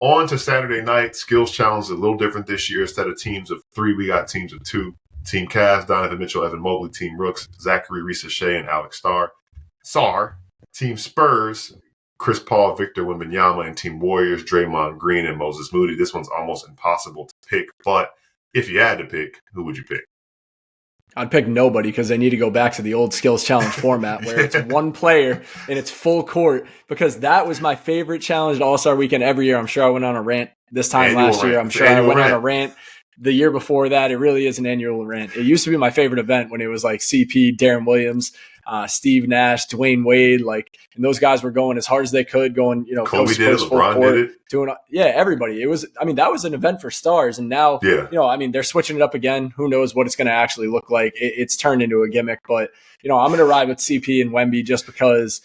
On to Saturday night. Skills challenge is a little different this year. Instead of teams of 3, we got teams of 2. Team Cavs, Donovan Mitchell, Evan Mobley. Team Rooks, Zachary Reese-Shea and Alex Sarr. Team Spurs, Chris Paul, Victor Wembanyama. And Team Warriors, Draymond Green and Moses Moody. This one's almost impossible to pick. But if you had to pick, who would you pick? I'd pick nobody because they need to go back to the old skills challenge format where it's one player and it's full court, because that was my favorite challenge at All-Star Weekend every year. I'm sure I went on a rant this time last year. I'm sure I went on a rant the year before that. It really is an annual rant. It used to be my favorite event when it was like CP, Darren Williams, Steve Nash, Dwayne Wade, and those guys were going as hard as they could, going, Kobe did it, LeBron did it. Everybody. It was, that was an event for stars. And now, they're switching it up again. Who knows what it's going to actually look like? It's turned into a gimmick, but I'm going to ride with CP and Wemby just because,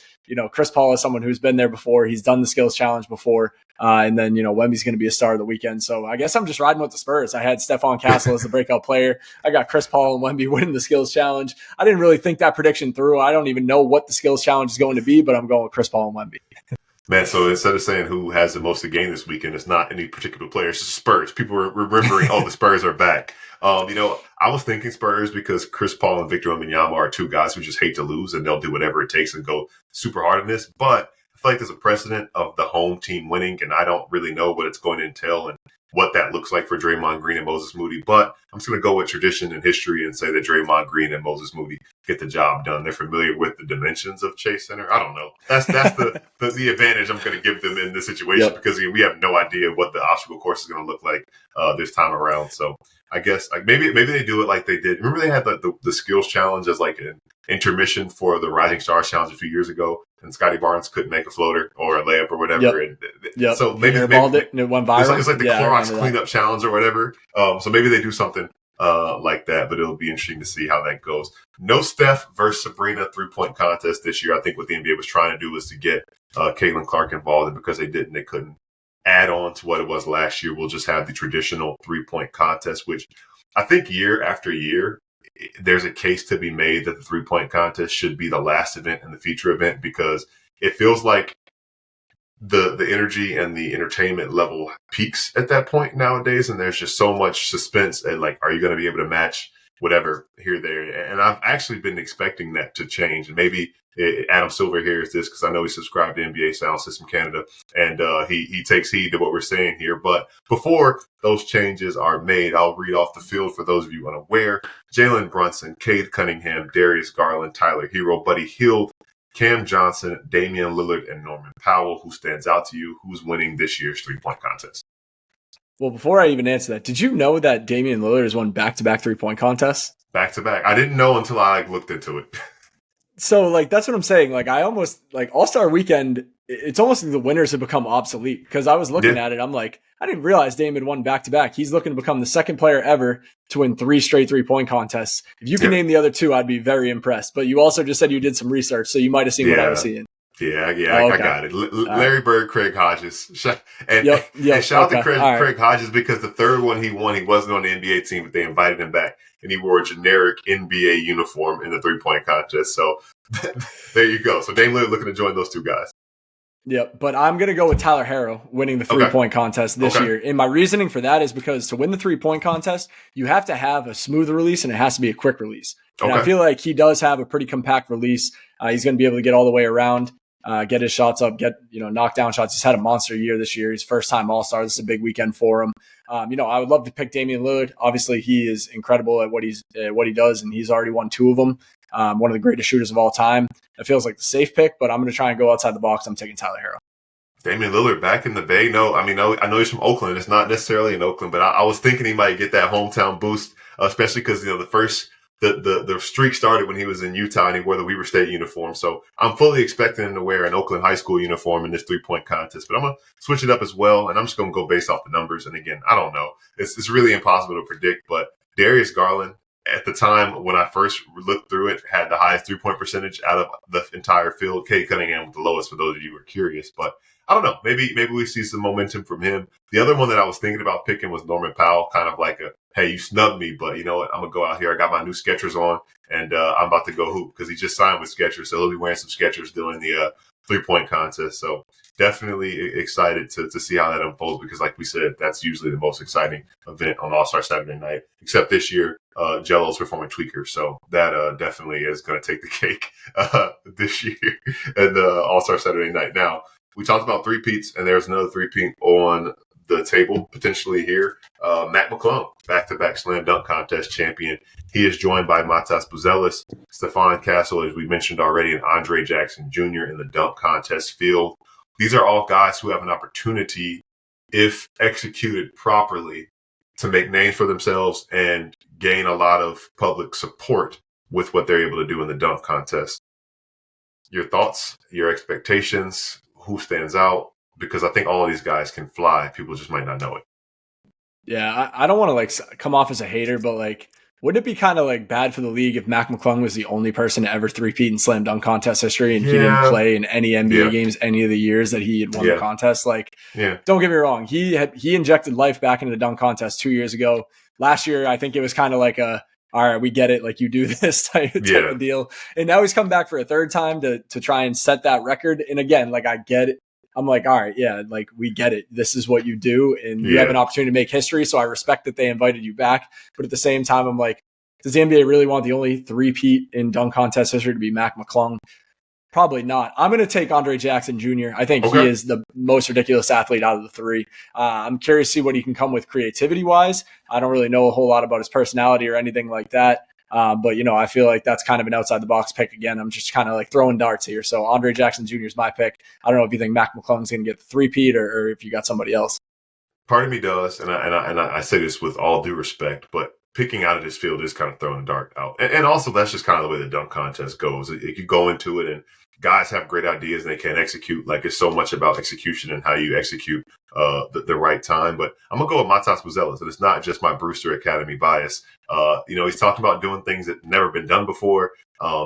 Chris Paul is someone who's been there before. He's done the skills challenge before. And then, Wemby's going to be a star of the weekend. So I guess I'm just riding with the Spurs. I had Stephon Castle as the breakout player. I got Chris Paul and Wemby winning the skills challenge. I didn't really think that prediction through. I don't even know what the skills challenge is going to be, but I'm going with Chris Paul and Wemby. Man, so instead of saying who has the most to gain this weekend, it's not any particular player. It's just Spurs. People are remembering, the Spurs are back. I was thinking Spurs because Chris Paul and Victor Wembanyama are 2 guys who just hate to lose, and they'll do whatever it takes and go super hard in this. But I feel like there's a precedent of the home team winning, and I don't really know what it's going to entail and what that looks like for Draymond Green and Moses Moody. But I'm just going to go with tradition and history and say that Draymond Green and Moses Moody get the job done. They're familiar with the dimensions of Chase Center. I don't know. That's the advantage I'm going to give them in this situation, because we have no idea what the obstacle course is going to look like this time around. So I guess maybe they do it like they did. Remember they had the skills challenge as like an intermission for the Rising Stars Challenge a few years ago, and Scotty Barnes couldn't make a floater or a layup or whatever. So maybe it went viral. It's like the Clorox cleanup challenge or whatever. So maybe they do something like that, but it'll be interesting to see how that goes. No Steph versus Sabrina 3-point contest this year. I think what the NBA was trying to do was to get Caitlin Clark involved, and because they didn't, they couldn't add on to what it was last year. We'll just have the traditional 3-point contest, which I think year after year, there's a case to be made that the 3-point contest should be the last event and the feature event, because it feels like the energy and the entertainment level peaks at that point nowadays. And there's just so much suspense and are you going to be able to match whatever here, there? And I've actually been expecting that to change. And maybe Adam Silver hears this because I know he subscribed to NBA Soundsystem Canada, and he takes heed to what we're saying here. But before those changes are made, I'll read off the field for those of you unaware. Jalen Brunson, Cade Cunningham, Darius Garland, Tyler Hero, Buddy Hield, Cam Johnson, Damian Lillard, and Norman Powell. Who stands out to you? Who's winning this year's 3-point contest? Well, before I even answer that, did you know that Damian Lillard has won back-to-back 3-point contests? Back-to-back. I didn't know until I looked into it. So, that's what I'm saying. I almost, All-Star Weekend, it's almost like the winners have become obsolete, because I was looking at it. I'm like, I didn't realize Dame had won back-to-back. He's looking to become the second player ever to win 3 straight 3-point contests. If you can name the other 2, I'd be very impressed. But you also just said you did some research, so you might have seen what I was seeing. Yeah, I got it. Larry Bird, Craig Hodges. And shout out to Craig Hodges, because the third one he won, he wasn't on the NBA team, but they invited him back, and he wore a generic NBA uniform in the 3-point contest. So there you go. So Dame Lillard looking to join those 2 guys. Yep, but I'm going to go with Tyler Hero winning the 3-point contest this year. And my reasoning for that is because to win the 3-point contest, you have to have a smooth release, and it has to be a quick release. And I feel like he does have a pretty compact release. He's going to be able to get all the way around. Get his shots up, knock down shots. He's had a monster year this year. He's first-time All-Star. This is a big weekend for him. I would love to pick Damian Lillard. Obviously, he is incredible at what he does, and he's already won 2 of them. One of the greatest shooters of all time. It feels like the safe pick, but I'm going to try and go outside the box. I'm taking Tyler Hero. Damian Lillard back in the Bay. No, I know he's from Oakland. It's not necessarily in Oakland, but I was thinking he might get that hometown boost, especially because the streak started when he was in Utah and he wore the Weber State uniform. So I'm fully expecting him to wear an Oakland High School uniform in this 3-point contest. But I'm going to switch it up as well, and I'm just going to go based off the numbers. And again, I don't know. It's really impossible to predict, but Darius Garland, at the time when I first looked through it, had the highest 3-point percentage out of the entire field. Cade Cunningham with the lowest, for those of you who are curious. But I don't know. Maybe we see some momentum from him. The other one that I was thinking about picking was Norman Powell, kind of like hey, you snubbed me, but you know what? I'm going to go out here. I got my new Skechers on, and I'm about to go hoop, because he just signed with Skechers. So he'll be wearing some Skechers during the 3-point contest. So definitely excited to see how that unfolds, because like we said, that's usually the most exciting event on All-Star Saturday night, except this year, Jello's performing Tweaker. So that definitely is going to take the cake this year and All-Star Saturday night. Now, we talked about three-peats, and there's another three-peat on the table potentially here. Mac McClung, back-to-back slam dunk contest champion. He is joined by Matas Buzelis, Stephon Castle, as we mentioned already, and Andre Jackson Jr. in the dunk contest field. These are all guys who have an opportunity, if executed properly, to make names for themselves and gain a lot of public support with what they're able to do in the dunk contest. Your thoughts, your expectations, who stands out? Because I think all of these guys can fly. People just might not know it. Yeah, I don't want to like come off as a hater, but like, wouldn't it be kind of like bad for the league if Mac McClung was the only person to ever three-peat in slam dunk contest history and he didn't play in any NBA games any of the years that he had won the contest? Like, don't get me wrong, he injected life back into the dunk contest 2 years ago. Last year, I think it was kind of like all right, we get it, like you do this type of deal. And now he's come back for a third time to try and set that record. And again, like I get it. I'm like, all right, yeah, like we get it. This is what you do, and you have an opportunity to make history. So I respect that they invited you back. But at the same time, I'm like, does the NBA really want the only three-peat in dunk contest history to be Mac McClung? Probably not. I'm going to take Andre Jackson Jr. I think he is the most ridiculous athlete out of the three. I'm curious to see what he can come with creativity-wise. I don't really know a whole lot about his personality or anything like that. But, I feel like that's kind of an outside-the-box pick again. I'm just kind of like throwing darts here. So Andre Jackson Jr. is my pick. I don't know if you think Mac McClung's going to get the three-peat or if you got somebody else. Part of me does, and I say this with all due respect, but picking out of this field is kind of throwing a dart out. And also, that's just kind of the way the dunk contest goes. You go into it, and guys have great ideas, and they can't execute. Like, it's so much about execution and how you execute the right time. But I'm going to go with Matas Buzelis, and it's not just my Brewster Academy bias. He's talking about doing things that never been done before.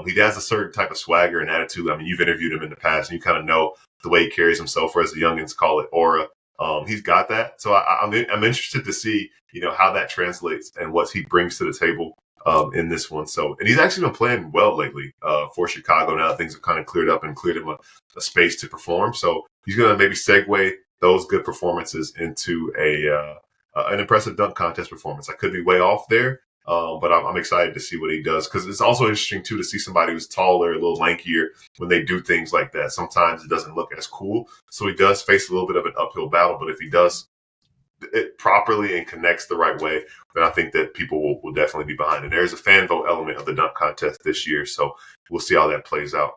He has a certain type of swagger and attitude. I mean, you've interviewed him in the past, and you kind of know the way he carries himself, or as the youngins call it, aura. He's got that. So I'm interested to see, how that translates and what he brings to the table in this one. So, and he's actually been playing well lately for Chicago. Now things have kind of cleared up and cleared him a space to perform. So he's going to maybe segue those good performances into an impressive dunk contest performance. I could be way off there, but I'm excited to see what he does, because it's also interesting too to see somebody who's taller, a little lankier, when they do things like that. Sometimes it doesn't look as cool. So he does face a little bit of an uphill battle, but if he does it properly and connects the right way, then I think that people will definitely be behind it. There's a fan vote element of the dunk contest this year, so we'll see how that plays out.